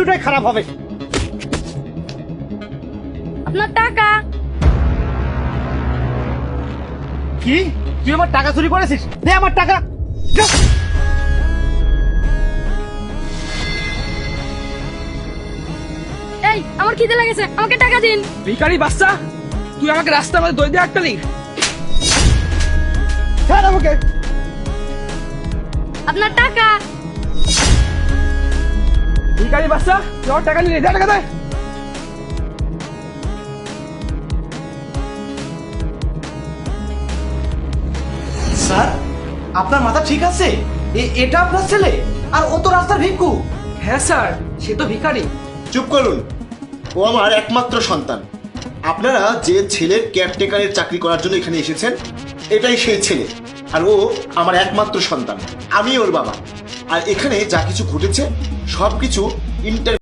দুটোই খারাপ হবে। আপনার টাকা। কি তুই আমার টাকা চুরি করেছিস? দে আমার টাকা। যা। এই আমার খিদে লেগেছে, আমাকে টাকা দিন। ভিখারি বাচ্চা, তুই আমাকে রাস্তার মধ্যে দই দিয়ে আটকালি। ছাড় আমাকে। আপনার টাকা। ভিখারি বাচ্চা, তুই আমার টাকা নিয়ে দে, টাকা দে। স্যার, আপনার মাথা ঠিক আছে? এটা আপনার ছেলে? আর ও তো রাস্তার ভিক্ষু। হ্যাঁ স্যার, সে তো ভিখারি। চুপ করুন, ও আমার একমাত্র সন্তান। আপনারা যে ছেলের কেয়ারটেকারের চাকরি করার জন্য এখানে এসেছেন, এটাই সেই ছেলে। আর ও আমার একমাত্র সন্তান, আমি ওর বাবা। আর এখানে যা কিছু ঘটেছে সব কিছু